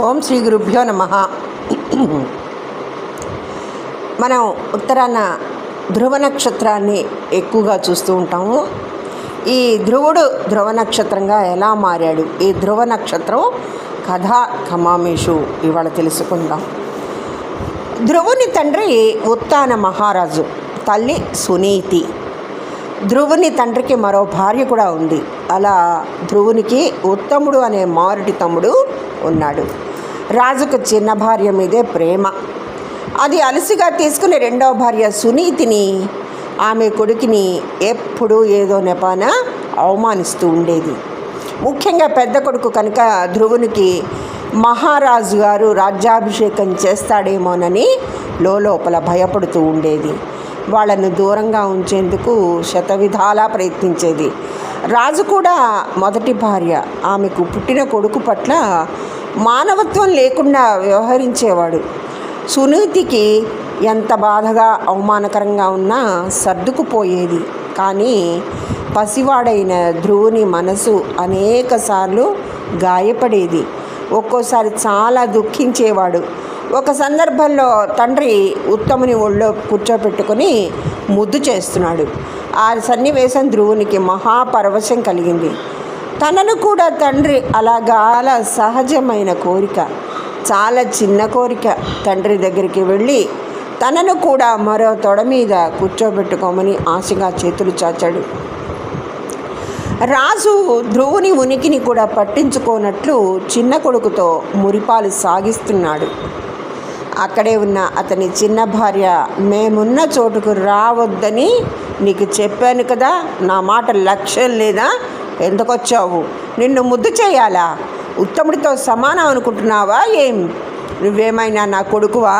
ఓం శ్రీ గురుభ్యో నమః. మనం ఉత్తరాన ధ్రువ నక్షత్రాన్ని ఎక్కువగా చూస్తూ ఉంటాము. ఈ ధ్రువుడు ధ్రువ నక్షత్రంగా ఎలా మారాడు, ఈ ధ్రువ నక్షత్రం కథా కమామేషు ఇవాళ తెలుసుకుందాం. ధ్రువుని తండ్రి ఉత్తాన మహారాజు, తల్లి సునీతి. ధ్రువుని తండ్రికి మరో భార్య కూడా ఉంది. అలా ధ్రువునికి ఉత్తముడు అనే మారుటి తమ్ముడు ఉన్నాడు. రాజుకు చిన్న భార్య మీదే ప్రేమ. అది అలసిగా తీసుకుని రెండవ భార్య సునీతిని, ఆమె కొడుకుని ఎప్పుడూ ఏదో నెపాన అవమానిస్తూ ఉండేది. ముఖ్యంగా పెద్ద కొడుకు కనుక ధ్రువునికి మహారాజు గారు రాజ్యాభిషేకం చేస్తాడేమోనని లోపల భయపడుతూ ఉండేది. వాళ్ళను దూరంగా ఉంచేందుకు శతవిధాలా ప్రయత్నించేది. రాజు కూడా మొదటి భార్య, ఆమెకు పుట్టిన కొడుకు పట్ల మానవత్వం లేకుండా వ్యవహరించేవాడు. సునీతికి ఎంత బాధగా అవమానకరంగా ఉన్నా సర్దుకుపోయేది. కానీ పసివాడైన ధ్రువుని మనసు అనేకసార్లు గాయపడేది. ఒక్కోసారి చాలా దుఃఖించేవాడు. ఒక సందర్భంలో తండ్రి ఉత్తముని ఒళ్ళో కూర్చోపెట్టుకొని ముద్దు చేస్తున్నాడు. ఆ సన్నివేశం ధ్రువునికి మహాపరవశం కలిగింది. తనను కూడా తండ్రి అలాగాల సహజమైన కోరిక, చాలా చిన్న కోరిక. తండ్రి దగ్గరికి వెళ్ళి తనను కూడా మరో తొడ మీద కూర్చోబెట్టుకోమని ఆశగా చేతులు చాచాడు. రాజు ధ్రువుని ఉనికిని కూడా పట్టించుకోనట్లు చిన్న కొడుకుతో మురిపాలు సాగిస్తున్నాడు. అక్కడే ఉన్న అతని చిన్న భార్య, మేమున్న చోటుకు రావద్దని నీకు చెప్పాను కదా, నా మాట లక్ష్యం లేదా, ఎందుకు వచ్చావు? నిన్ను ముద్దు చేయాలా? ఉత్తముడితో సమానం అనుకుంటున్నావా ఏం? నువ్వేమైనా నా కొడుకువా?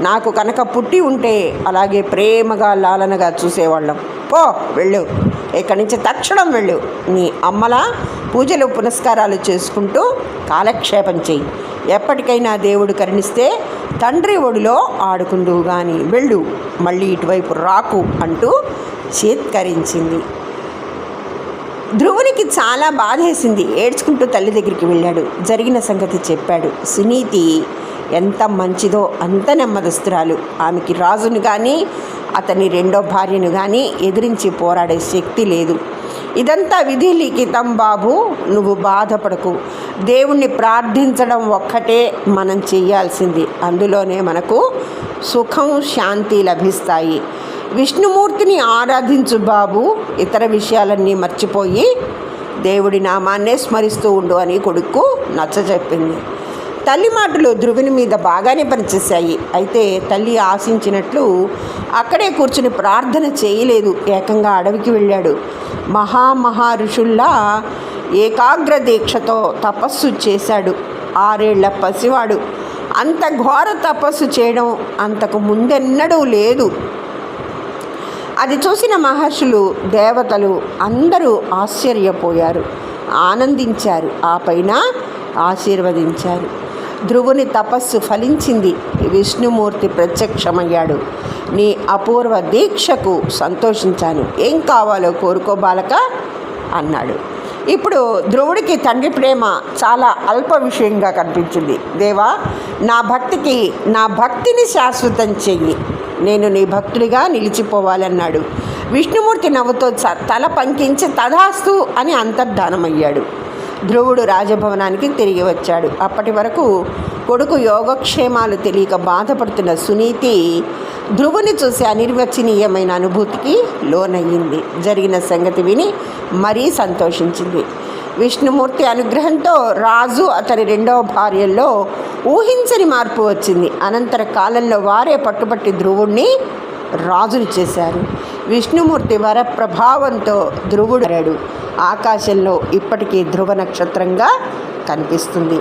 నాకు కనుక పుట్టి ఉంటే అలాగే ప్రేమగా లాలనగా చూసేవాళ్ళం. పో, వెళ్ళు, ఇక్కడి నుంచి తక్షణం వెళ్ళు. నీ అమ్మలా పూజలు పునస్కారాలు చేసుకుంటూ కాలక్షేపం చెయ్యి. ఎప్పటికైనా దేవుడు కరుణిస్తే తండ్రి ఒడిలో ఆడుకుందువు కానీ వెళ్ళు, మళ్ళీ ఇటువైపు రాకు అంటూ చేత్కరించింది. ధ్రువునికి చాలా బాధేసింది. ఏడ్చుకుంటూ తల్లి దగ్గరికి వెళ్ళాడు. జరిగిన సంగతి చెప్పాడు. సునీతి ఎంత మంచిదో అంత నెమ్మదస్తురాలు. ఆమెకి రాజును కానీ అతని రెండో భార్యను కానీ ఎదిరించి పోరాడే శక్తి లేదు. ఇదంతా విధి లిఖితం బాబు, నువ్వు బాధపడకు. దేవుణ్ణి ప్రార్థించడం ఒక్కటే మనం చేయాల్సింది. అందులోనే మనకు సుఖం శాంతి లభిస్తాయి. విష్ణుమూర్తిని ఆరాధించు బాబు, ఇతర విషయాలన్నీ మర్చిపోయి దేవుడి నామాన్నే స్మరిస్తూ ఉండు అని కొడుకు నచ్చజెప్పింది. తల్లి మాటలు ధ్రువుని మీద బాగానే పనిచేశాయి. అయితే తల్లి ఆశించినట్లు అక్కడే కూర్చుని ప్రార్థన చేయలేదు. ఏకంగా అడవికి వెళ్ళాడు. మహా ఋషుల్లా ఏకాగ్ర దీక్షతో తపస్సు చేశాడు. 6 ఏళ్ల పసివాడు అంత ఘోర తపస్సు చేయడం అంతకు ముందెన్నడూ లేదు. అది చూసిన మహర్షులు, దేవతలు అందరూ ఆశ్చర్యపోయారు, ఆనందించారు, ఆ పైన ఆశీర్వదించారు. ధ్రువుని తపస్సు ఫలించింది. విష్ణుమూర్తి ప్రత్యక్షమయ్యాడు. నీ అపూర్వ దీక్షకు సంతోషించాను, ఏం కావాలో కోరుకో బాలక అన్నాడు. ఇప్పుడు ధ్రువుడికి తండ్రి ప్రేమ చాలా అల్ప విషయంగా కనిపించింది. దేవా, నా భక్తిని శాశ్వతం చెయ్యి, నేను నీ భక్తుడిగా నిలిచిపోవాలన్నాడు. విష్ణుమూర్తి నవ్వుతో తల పంకించి తథాస్తు అని అంతర్ధానమయ్యాడు. ధ్రువుడు రాజభవనానికి తిరిగి వచ్చాడు. అప్పటి వరకు కొడుకు యోగక్షేమాలు తెలియక బాధపడుతున్న సునీతి ధ్రువుని చూసి అనిర్వచనీయమైన అనుభూతికి లోనయ్యింది. జరిగిన సంగతి విని మరీ సంతోషించింది. విష్ణుమూర్తి అనుగ్రహంతో రాజు అతని రెండవ భార్యల్లో ఊహించని మార్పు వచ్చింది. అనంతర కాలంలో వారే పట్టుబట్టి ధ్రువుణ్ణి రాజుని చేశారు. విష్ణుమూర్తి వర ప్రభావంతో ధ్రువుడు ఆకాశంలో ఇప్పటికీ ధ్రువ నక్షత్రంగా కనిపిస్తుంది.